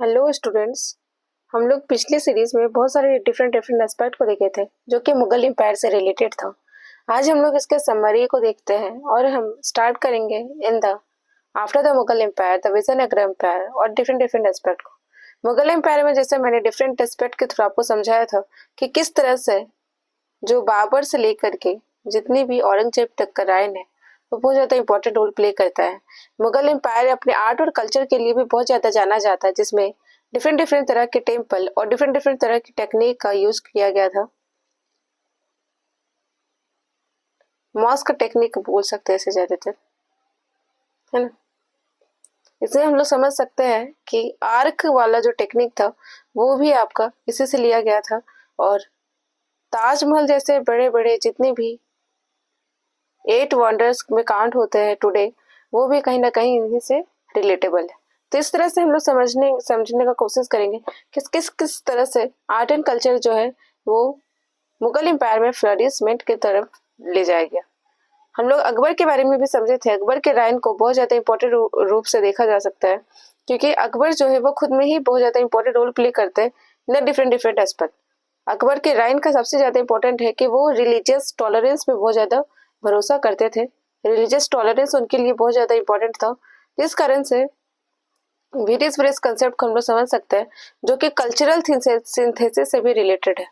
Hello students. हम लोग पिछली सीरीज में बहुत सारे डिफरेंट डिफरेंट एस्पेक्ट को देखे थे जो कि मुगल एम्पायर से रिलेटेड था। आज हम लोग इसके समरी को देखते हैं और हम स्टार्ट करेंगे in the after the Mughal empire the Vijayanagara empire और डिफरेंट डिफरेंट एस्पेक्ट को। मुगल एम्पायर में जैसे मैंने डिफरेंट एस्पेक्ट के थ्रू आपको समझाया था कि किस तरह से जो बाबर से लेकर के जितनी भी औरंगजेब तक का रायन है वो बहुत ज़्यादा इंपॉर्टेंट रोल प्ले करता है। मुगल एम्पायर अपने आर्ट और कल्चर के लिए भी बहुत ज़्यादा जाना जाता है, जिसमें डिफरेंट डिफरेंट तरह के टेम्पल और डिफरेंट डिफरेंट तरह की टेक्निक का यूज किया गया था। मॉस्क टेक्निक बोल सकते हैं इसे ज़्यादातर, है ना। इसे हम लोग समझ सकते हैं कि आर्क वाला जो टेक्निक था वो भी आपका इसी से लिया गया था, और ताजमहल जैसे बड़े बड़े जितने भी 8 वंडर्स में काउंट होते हैं टुडे, वो भी कहीं ना कहीं इन्हीं से रिलेटेबल है। तो इस तरह से हम लोग समझने का कोशिश करेंगे कि किस किस तरह से आर्ट एंड कल्चर जो है वो मुगल एम्पायर में फ्लरिशमेंट की तरफ ले जाया गया। हम लोग अकबर के बारे में भी समझे थे। अकबर के राइन को बहुत ज़्यादा इंपॉर्टेंट रूप से देखा जा सकता है, क्योंकि अकबर जो है वो खुद में ही बहुत ज़्यादा इंपॉर्टेंट रोल प्ले करते हैं in different different aspect. Akbar के राइन का सबसे ज़्यादा इंपॉर्टेंट है कि वो रिलीजियस टॉलरेंस पे बहुत ज़्यादा भरोसा करते थे। रिलीजियस टॉलरेंस उनके लिए बहुत ज़्यादा इंपॉर्टेंट था, जिस कारण से वेरियस कंसेप्ट को हम लोग समझ सकते हैं जो कि कल्चरल सिंथेसिस से भी रिलेटेड है।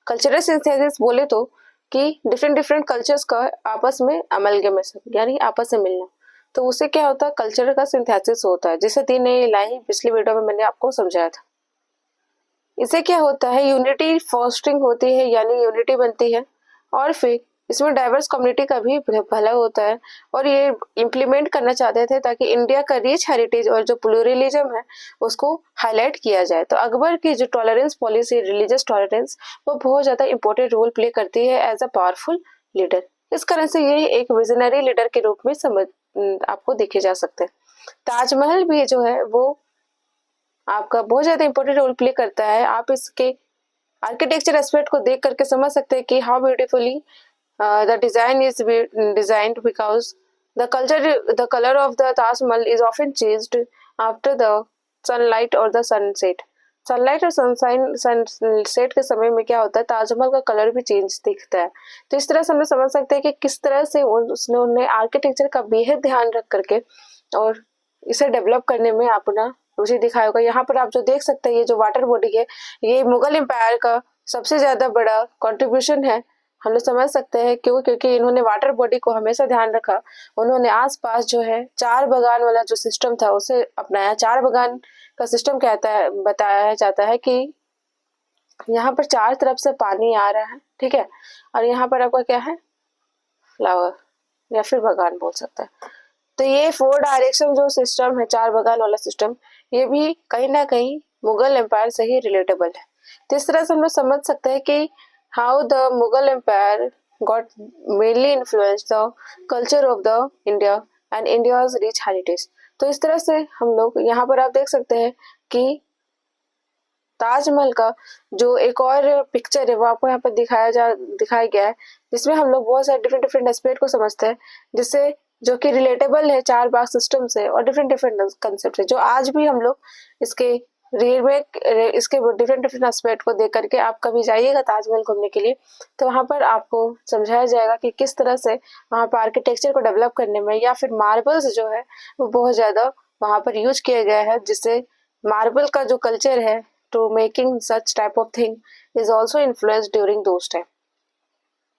कल्चरल सिंथेसिस बोले तो कि डिफरेंट डिफरेंट कल्चर्स का आपस में अमलगमेशन यानी आपस में मिलना, तो उससे क्या होता है, कल्चर का सिंथेसिस होता है, जिसे 3 लाइन पिछली वीडियो में मैंने आपको समझाया था। इससे क्या होता है, यूनिटी फॉस्टरिंग होती है यानी यूनिटी बनती है, और फिर इसमें डाइवर्स कम्युनिटी का भी भला होता है। और ये इम्प्लीमेंट करना चाहते थे ताकि इंडिया का रिच हेरिटेज और जो प्लूरलिज्म है उसको हाईलाइट किया जाए। तो अकबर की जो टॉलरेंस पॉलिसी, रिलीजियस टॉलरेंस, वो बहुत ज़्यादा इंपॉर्टेंट रोल प्ले करती है एज अ पावरफुल लीडर। इस कारण से ये एक विजनरी लीडर के रूप में आपको देखे जा सकते हैं। ताजमहल भी जो है वो आपका बहुत ज़्यादा इंपॉर्टेंट रोल प्ले करता है। आप इसके आर्किटेक्चर एस्पेक्ट को देख करके समझ सकते हैं कि how beautifully the design is designed, because the colour of the Taj Mahal is often changed after the sunlight और द सनसेट। सनलाइट और सनसेट के समय में क्या होता है, ताजमहल का कलर भी चेंज दिखता है। तो इस तरह से हम लोग समझ सकते हैं कि किस तरह से उसने आर्किटेक्चर का बेहद ध्यान रख करके और इसे डेवलप करने में अपना रुचि दिखाया होगा। यहाँ पर आप जो देख सकते हैं, ये जो वाटर बॉडी है, ये मुगल एम्पायर का सबसे ज्यादा बड़ा कंट्रीब्यूशन है। हम लोग समझ सकते हैं क्यों, क्योंकि इन्होंने वाटर बॉडी को हमेशा ध्यान रखा। उन्होंने आसपास जो है 4 बगान वाला जो सिस्टम था उसे अपनाया। 4 बगान का सिस्टम कहता है, बताया जाता है कि यहाँ पर 4 तरफ से पानी आ रहा है, ठीक है, और यहाँ पर आपका क्या है, फ्लावर या फिर बगान बोल सकते हैं। तो ये 4 डायरेक्शन जो सिस्टम है, 4 बगान वाला सिस्टम, ये भी कहीं ना कहीं मुगल एम्पायर से ही रिलेटेबल है। तो इस तरह से हम लोग समझ सकते हैं कि how the Mughal empire got mainly influence the culture of the India and India's rich heritage. तो इस तरह से हम लोग यहाँ पर आप देख सकते हैं कि ताजमहल का जो एक और पिक्चर है वो आपको यहाँ पर दिखाया गया है, जिसमें हम लोग बहुत सारे डिफरेंट डिफरेंट एस्पेक्ट को समझते हैं, जिससे जो कि रिलेटेबल है 4 बाग सिस्टम से और डिफरेंट डिफरेंट कंसेप्ट है, जो आज भी हम लोग इसके रीमेक इसके डिफरेंट डिफरेंट एस्पेक्ट को देख करके आप कभी जाइएगा ताजमहल घूमने के लिए, तो वहाँ पर आपको समझाया जाएगा कि किस तरह से वहाँ पर आर्किटेक्चर को डेवलप करने में या फिर मार्बल्स जो है वो बहुत ज़्यादा वहाँ पर यूज किया गया है, जिससे मार्बल का जो कल्चर है to making such type of thing is also influenced during those time।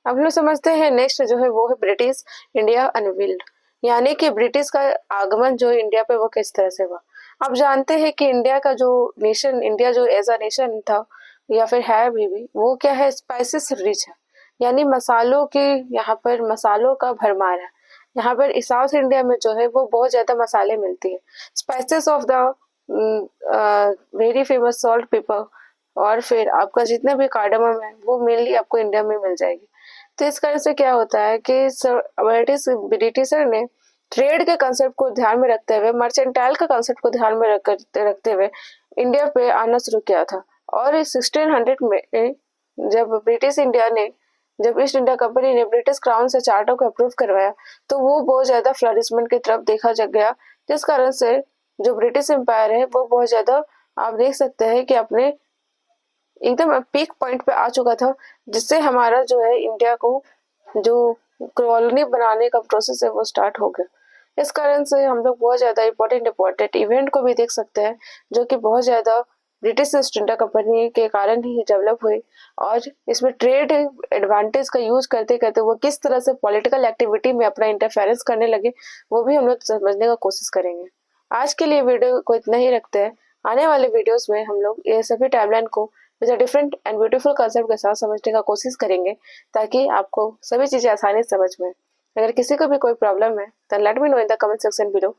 अब लोग समझते हैं नेक्स्ट जो है वो है ब्रिटिश इंडिया अनवील्ड, यानी कि ब्रिटिश का आगमन जो इंडिया पे वो किस तरह से हुआ। आप जानते हैं कि इंडिया का जो नेशन, इंडिया जो एज अ नेशन था या फिर है अभी भी, वो क्या है, स्पाइसेस रिच है, यानी मसालों की यहाँ पर मसालों का भरमार है। यहाँ पर साउथ इंडिया में जो है वो बहुत ज्यादा मसाले मिलती है, spices of the very famous salt pepper, और फिर आपका जितने भी कार्डमम है वो मेनली आपको इंडिया में मिल जाएगी। तो इस कारण से क्या होता है कि ब्रिटिशर ने ट्रेड के कंसेप्ट को ध्यान में रखते हुए, मर्चेंटाइल का कंसेप्ट को ध्यान में रखते हुए इंडिया पे आना शुरू किया था। और इस 1600 में जब ब्रिटिश इंडिया ने, जब ईस्ट इंडिया कंपनी ने ब्रिटिश क्राउन से चार्टर को अप्रूव करवाया, तो वो बहुत ज्यादा फ्लरिशमेंट की तरफ देखा गया, जिस कारण से जो ब्रिटिश एम्पायर है वो बहुत ज्यादा आप देख सकते हैं कि अपने एकदम पीक पॉइंट पे आ चुका था, जिससे हमारा जो है इंडिया को जो कॉलोनी बनाने का प्रोसेस है वो स्टार्ट हो गया। इस कारण से हम लोग बहुत ज़्यादा इम्पोर्टेंट इवेंट को भी देख सकते हैं, जो कि बहुत ज़्यादा ब्रिटिश ईस्ट इंडिया कंपनी के कारण ही डेवलप हुई। और इसमें ट्रेड एडवांटेज का यूज करते करते वो किस तरह से पॉलिटिकल एक्टिविटी में अपना इंटरफेरेंस करने लगे, वो भी हम लोग समझने का कोशिश करेंगे। आज के लिए वीडियो को इतना ही रखते हैं। आने वाले वीडियोस में हम लोग ये सभी टाइमलाइन को with different and beautiful concept के साथ समझने का कोशिश करेंगे, ताकि आपको सभी चीज़ें आसानी से समझ में। अगर किसी को भी कोई प्रॉब्लम है then let me know in the comment section below.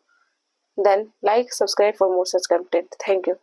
Then like, subscribe for more such content. Thank you.